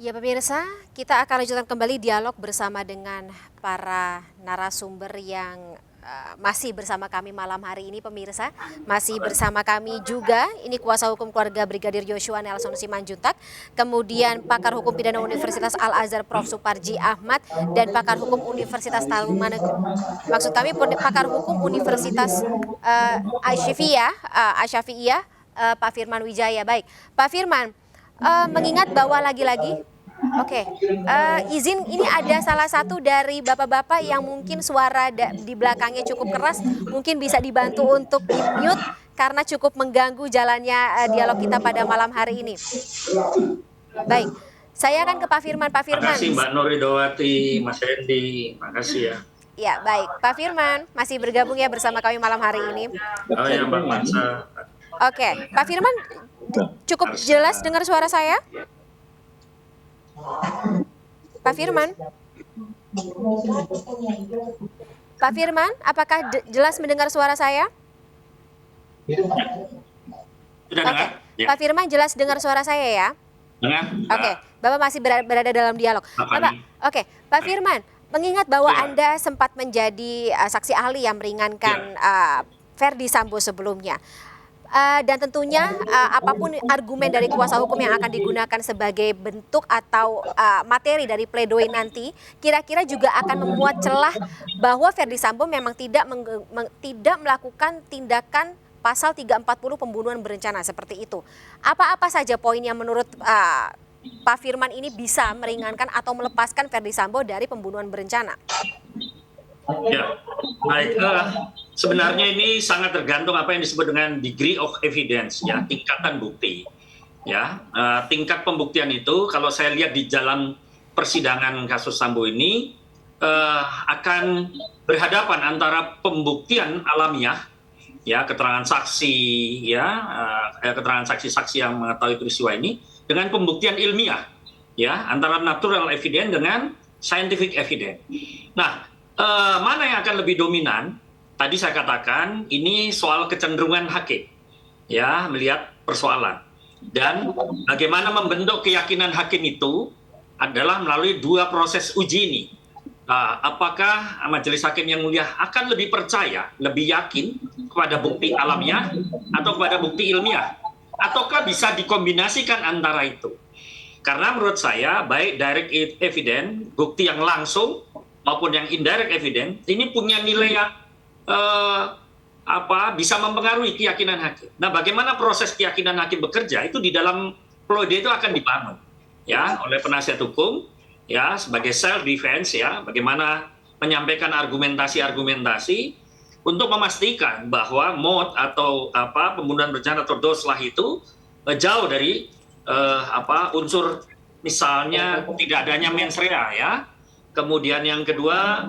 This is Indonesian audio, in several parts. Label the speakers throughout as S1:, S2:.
S1: Ya pemirsa, kita akan lanjutkan kembali dialog bersama dengan para narasumber yang masih bersama kami malam hari ini pemirsa. Masih bersama kami juga, ini kuasa hukum keluarga Brigadir Yosua Nelson Simanjuntak, kemudian pakar hukum pidana Universitas Al-Azhar Prof. Suparji Ahmad, dan pakar hukum Universitas Tarumanegara. Maksud kami pakar hukum Universitas Asyafi'iyah, Pak Firman Wijaya. Baik, Pak Firman, mengingat bahwa lagi-lagi oke, izin ini ada salah satu dari bapak-bapak yang mungkin suara di belakangnya cukup keras, mungkin bisa dibantu untuk di-mute karena cukup mengganggu jalannya dialog kita pada malam hari ini. Baik, saya akan ke Pak Firman. Pak
S2: Terima
S1: Firman.
S2: kasih Mbak Nuridowati, Mas Hendy, makasih ya.
S1: Ya, baik. Pak Firman masih bergabung ya bersama kami malam hari ini.
S2: Oh ya Mbak Mansa.
S1: Oke, Pak Firman cukup jelas dengar suara saya? Pak Firman? Pak Firman, apakah jelas mendengar suara saya?
S2: Sudah
S1: Oke,
S2: dengar? Ya.
S1: Pak Firman jelas dengar suara saya ya?
S2: Dengar?
S1: Oke, Bapak masih berada dalam dialog. Bapak, oke, Pak Firman, mengingat bahwa
S2: Ya.
S1: Anda sempat menjadi saksi ahli yang meringankan Verdi Sambo sebelumnya. Dan tentunya apapun argumen dari kuasa hukum yang akan digunakan sebagai bentuk atau materi dari pledoi nanti, kira-kira juga akan memuat celah bahwa Verdi Sambo memang tidak melakukan tindakan pasal 340 pembunuhan berencana seperti itu. Apa-apa saja poin yang menurut Pak Firman ini bisa meringankan atau melepaskan Verdi Sambo dari pembunuhan berencana?
S2: Ya, baik. Sebenarnya ini sangat tergantung apa yang disebut dengan degree of evidence, ya, tingkatan bukti. Ya, tingkat pembuktian itu kalau saya lihat di dalam persidangan kasus Sambo ini akan berhadapan antara pembuktian alamiah, ya, keterangan saksi, ya, keterangan saksi-saksi yang mengetahui peristiwa ini dengan pembuktian ilmiah, ya, antara natural evidence dengan scientific evidence. Nah, mana yang akan lebih dominan? Tadi saya katakan ini soal kecenderungan hakim, ya, melihat persoalan. Dan bagaimana membentuk keyakinan hakim itu adalah melalui dua proses uji ini. Apakah majelis hakim yang mulia akan lebih percaya, lebih yakin kepada bukti alamiah atau kepada bukti ilmiah? Ataukah bisa dikombinasikan antara itu? Karena menurut saya baik direct evidence, bukti yang langsung maupun yang indirect evidence ini punya nilai yang bisa mempengaruhi keyakinan hakim. Nah, bagaimana proses keyakinan hakim bekerja itu di dalam pledoi itu akan dibangun, ya, oleh penasihat hukum, ya, sebagai self defense, ya, bagaimana menyampaikan argumentasi untuk memastikan bahwa mood atau pembunuhan berencana atau doslah itu jauh dari unsur misalnya tidak adanya mens rea, ya. Kemudian yang kedua,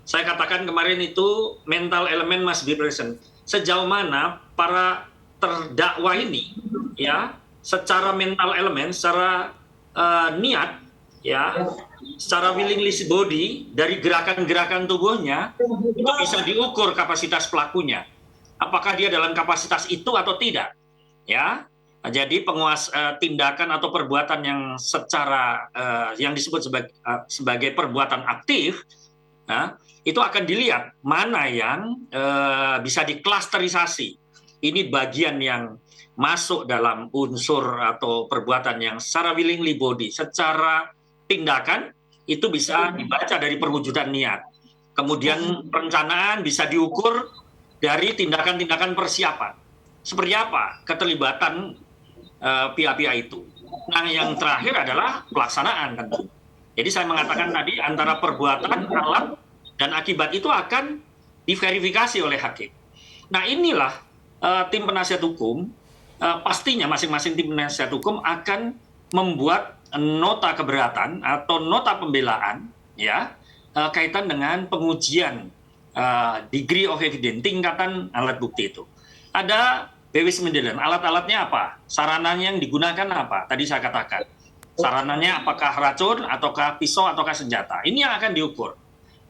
S2: saya katakan kemarin itu mental element must be present. Sejauh mana para terdakwa ini, ya, secara mental element, secara niat, ya, secara willingness body dari gerakan-gerakan tubuhnya itu bisa diukur kapasitas pelakunya. Apakah dia dalam kapasitas itu atau tidak, ya. Jadi tindakan atau perbuatan yang secara yang disebut sebagai perbuatan aktif, itu akan dilihat mana yang bisa diklasterisasi. Ini bagian yang masuk dalam unsur atau perbuatan yang secara willingly body, secara tindakan itu bisa dibaca dari perwujudan niat. Kemudian perencanaan bisa diukur dari tindakan-tindakan persiapan. Seperti apa keterlibatan pihak-pihak itu. Nah, yang terakhir adalah pelaksanaan tentu. Jadi saya mengatakan tadi antara perbuatan, alat, dan akibat itu akan diverifikasi oleh hakim. Nah, inilah tim penasihat hukum, pastinya masing-masing tim penasihat hukum akan membuat nota keberatan atau nota pembelaan, ya, kaitan dengan pengujian degree of evidence, tingkatan alat bukti itu. Ada Bewis Mendelan, alat-alatnya apa? Sarananya yang digunakan apa? Tadi saya katakan. Sarananya apakah racun, ataukah pisau, ataukah senjata? Ini yang akan diukur.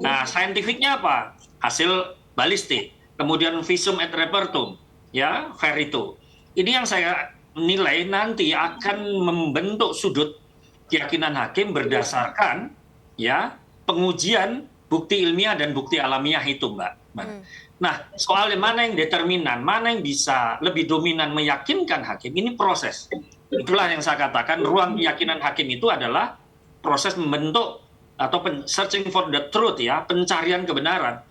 S2: Nah, saintifiknya apa? Hasil balistik. Kemudian visum et repertum, ya, ver itu. Ini yang saya nilai nanti akan membentuk sudut keyakinan hakim berdasarkan ya pengujian bukti ilmiah dan bukti alamiah itu, Mbak. Nah, soal mana yang determinan, mana yang bisa lebih dominan meyakinkan hakim, ini proses. Itulah yang saya katakan, ruang keyakinan hakim itu adalah proses membentuk atau searching for the truth ya, pencarian kebenaran.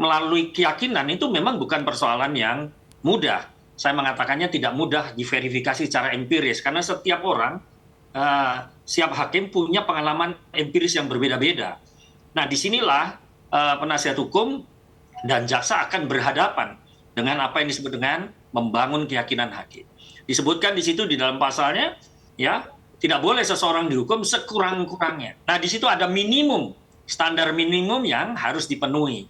S2: Melalui keyakinan itu memang bukan persoalan yang mudah. Saya mengatakannya tidak mudah diverifikasi secara empiris, karena setiap orang, setiap hakim punya pengalaman empiris yang berbeda-beda. Nah, disinilah penasihat hukum dan jaksa akan berhadapan dengan apa yang disebut dengan membangun keyakinan hakim. Disebutkan di situ di dalam pasalnya, ya, tidak boleh seseorang dihukum sekurang-kurangnya. Nah, di situ ada minimum, standar minimum yang harus dipenuhi.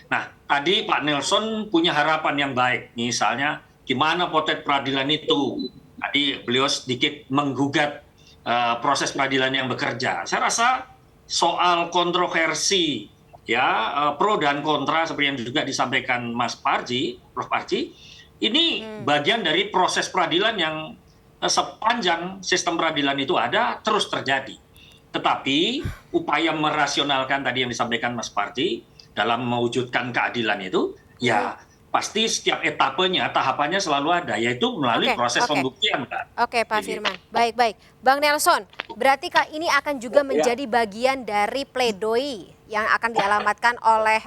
S2: Nah, tadi Pak Nelson punya harapan yang baik, misalnya gimana potret peradilan itu. Tadi beliau sedikit menggugat proses peradilan yang bekerja. Saya rasa soal kontroversi, ya, pro dan kontra seperti yang juga disampaikan Mas Parji, Prof. Parji, ini bagian dari proses peradilan yang sepanjang sistem peradilan itu ada terus terjadi. Tetapi upaya merasionalkan tadi yang disampaikan Mas Parji dalam mewujudkan keadilan itu, ya pasti setiap etapenya, tahapannya selalu ada, yaitu melalui proses pembuktian, Pak.
S1: Oke, Pak Firman. Baik. Bang Nelson, berarti ini akan juga menjadi bagian dari pledoi yang akan dialamatkan oleh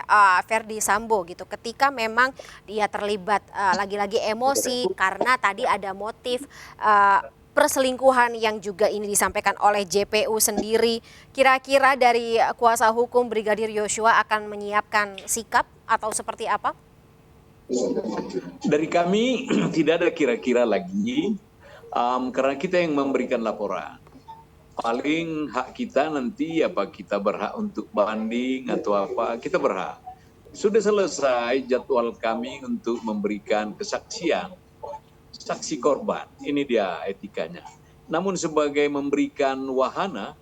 S1: Verdi Sambo gitu. Ketika memang dia terlibat lagi-lagi emosi karena tadi ada motif perselingkuhan yang juga ini disampaikan oleh JPU sendiri. Kira-kira dari kuasa hukum Brigadir Yosua akan menyiapkan sikap atau seperti apa?
S3: Dari kami tidak ada kira-kira lagi, karena kita yang memberikan laporan. Paling hak kita nanti apa kita berhak untuk banding atau apa, kita berhak. Sudah selesai jadwal kami untuk memberikan kesaksian saksi korban. Ini dia etikanya. Namun sebagai memberikan wahana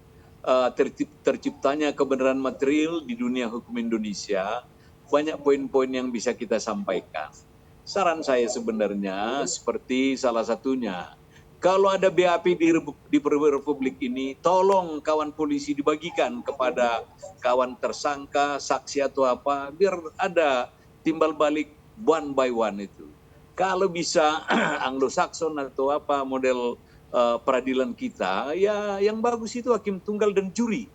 S3: terciptanya kebenaran material di dunia hukum Indonesia, banyak poin-poin yang bisa kita sampaikan. Saran saya sebenarnya seperti salah satunya, kalau ada BAP di Republik ini, tolong kawan polisi dibagikan kepada kawan tersangka, saksi atau apa, biar ada timbal balik one by one itu. Kalau bisa Anglo-Saxon atau apa model peradilan kita, ya yang bagus itu hakim tunggal dan juri.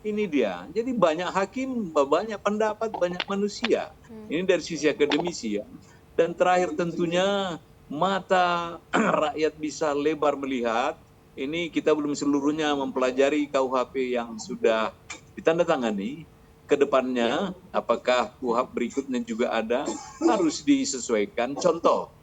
S3: Ini dia. Jadi banyak hakim, banyak pendapat, banyak manusia. Ini dari sisi akademisi ya. Dan terakhir tentunya mata rakyat bisa lebar melihat. Ini kita belum seluruhnya mempelajari KUHP yang sudah ditandatangani. Kedepannya, apakah KUHP berikutnya juga ada, harus disesuaikan. Contoh,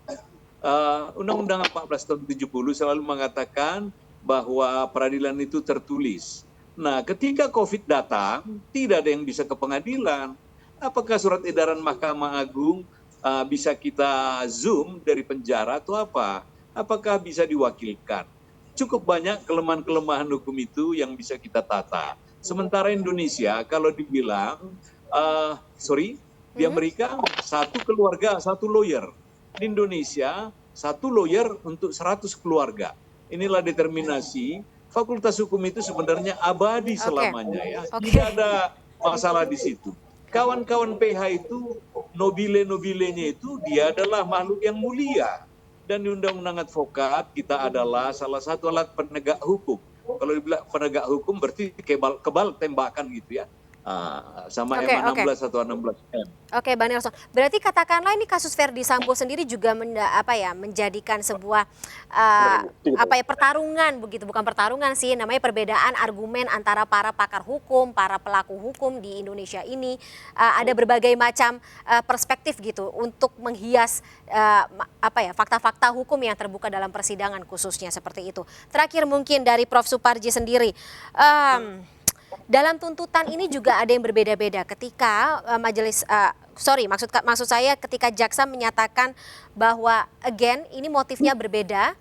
S3: Undang-Undang 14 tahun 70 selalu mengatakan bahwa peradilan itu tertulis. Nah, ketika COVID datang, tidak ada yang bisa ke pengadilan. Apakah surat edaran Mahkamah Agung bisa kita zoom dari penjara atau apa? Apakah bisa diwakilkan? Cukup banyak kelemahan-kelemahan hukum itu yang bisa kita tata. Sementara Indonesia kalau dibilang, di Amerika satu keluarga, satu lawyer. Di Indonesia satu lawyer untuk 100 keluarga. Inilah determinasi. Fakultas hukum itu sebenarnya abadi selamanya ya. Tidak ada masalah di situ. Kawan-kawan PH itu, nobile-nobilenya itu, dia adalah makhluk yang mulia. Dan di Undang-Undang Advokat, kita adalah salah satu alat penegak hukum. Kalau dibilang penegak hukum berarti kebal tembakan gitu ya. Sama M16 atau 16M.
S1: Oke, Bang Nelson. Berarti katakanlah ini kasus Verdi Sambo sendiri juga menjadikan sebuah pertarungan begitu, bukan pertarungan sih, namanya perbedaan argumen antara para pakar hukum, para pelaku hukum di Indonesia ini. Ada berbagai macam perspektif gitu untuk menghias fakta-fakta hukum yang terbuka dalam persidangan khususnya seperti itu. Terakhir mungkin dari Prof. Suparji sendiri. Dalam tuntutan ini juga ada yang berbeda-beda ketika maksud saya ketika jaksa menyatakan bahwa again ini motifnya berbeda,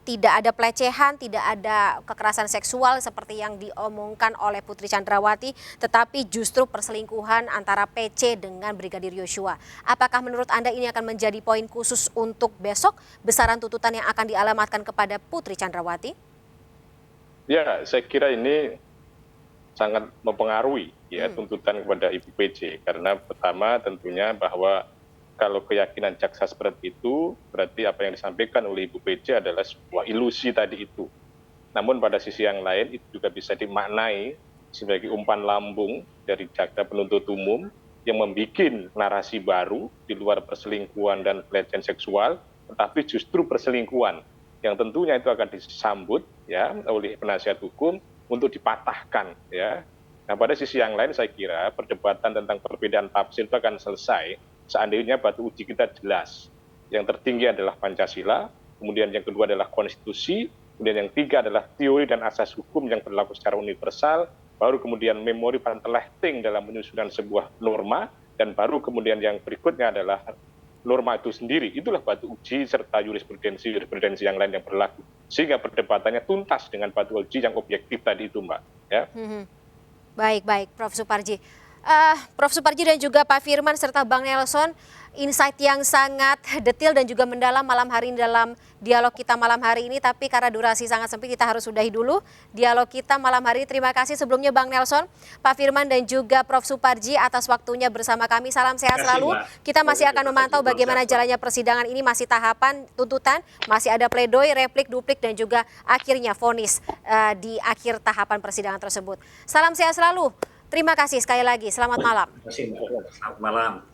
S1: tidak ada pelecehan, tidak ada kekerasan seksual seperti yang diomongkan oleh Putri Chandrawati, tetapi justru perselingkuhan antara PC dengan Brigadir Yosua. Apakah menurut Anda ini akan menjadi poin khusus untuk besok besaran tuntutan yang akan dialamatkan kepada Putri Chandrawati?
S4: Ya, saya kira ini sangat mempengaruhi ya tuntutan kepada Ibu PJ, karena pertama tentunya bahwa kalau keyakinan jaksa seperti itu berarti apa yang disampaikan oleh Ibu PJ adalah sebuah ilusi tadi itu. Namun pada sisi yang lain itu juga bisa dimaknai sebagai umpan lambung dari jaksa penuntut umum yang membuat narasi baru di luar perselingkuhan dan pelecehan seksual, tetapi justru perselingkuhan yang tentunya itu akan disambut ya oleh penasihat hukum untuk dipatahkan ya. Nah, pada sisi yang lain saya kira perdebatan tentang perbedaan tafsir itu akan selesai seandainya batu uji kita jelas. Yang tertinggi adalah Pancasila, kemudian yang kedua adalah konstitusi, kemudian yang tiga adalah teori dan asas hukum yang berlaku secara universal, baru kemudian memori pantelehting dalam penyusunan sebuah norma, dan baru kemudian yang berikutnya adalah norma itu sendiri. Itulah batu uji serta jurisprudensi yang lain yang berlaku. Sehingga perdebatannya tuntas dengan batu uji yang objektif tadi itu, Mbak. Ya.
S1: Baik, Prof. Suparji. Prof. Suparji dan juga Pak Firman serta Bang Nelson, insight yang sangat detail dan juga mendalam malam hari ini dalam dialog kita malam hari ini. Tapi karena durasi sangat sempit, kita harus sudahi dulu dialog kita malam hari ini. Terima kasih sebelumnya Bang Nelson, Pak Firman dan juga Prof. Suparji atas waktunya bersama kami. Salam sehat selalu. Kita masih akan memantau bagaimana jalannya persidangan ini, masih tahapan tuntutan, masih ada pledoi, replik, duplik dan juga akhirnya vonis di akhir tahapan persidangan tersebut. Salam sehat selalu. Terima kasih sekali lagi. Selamat malam.
S2: Terima kasih. Selamat malam.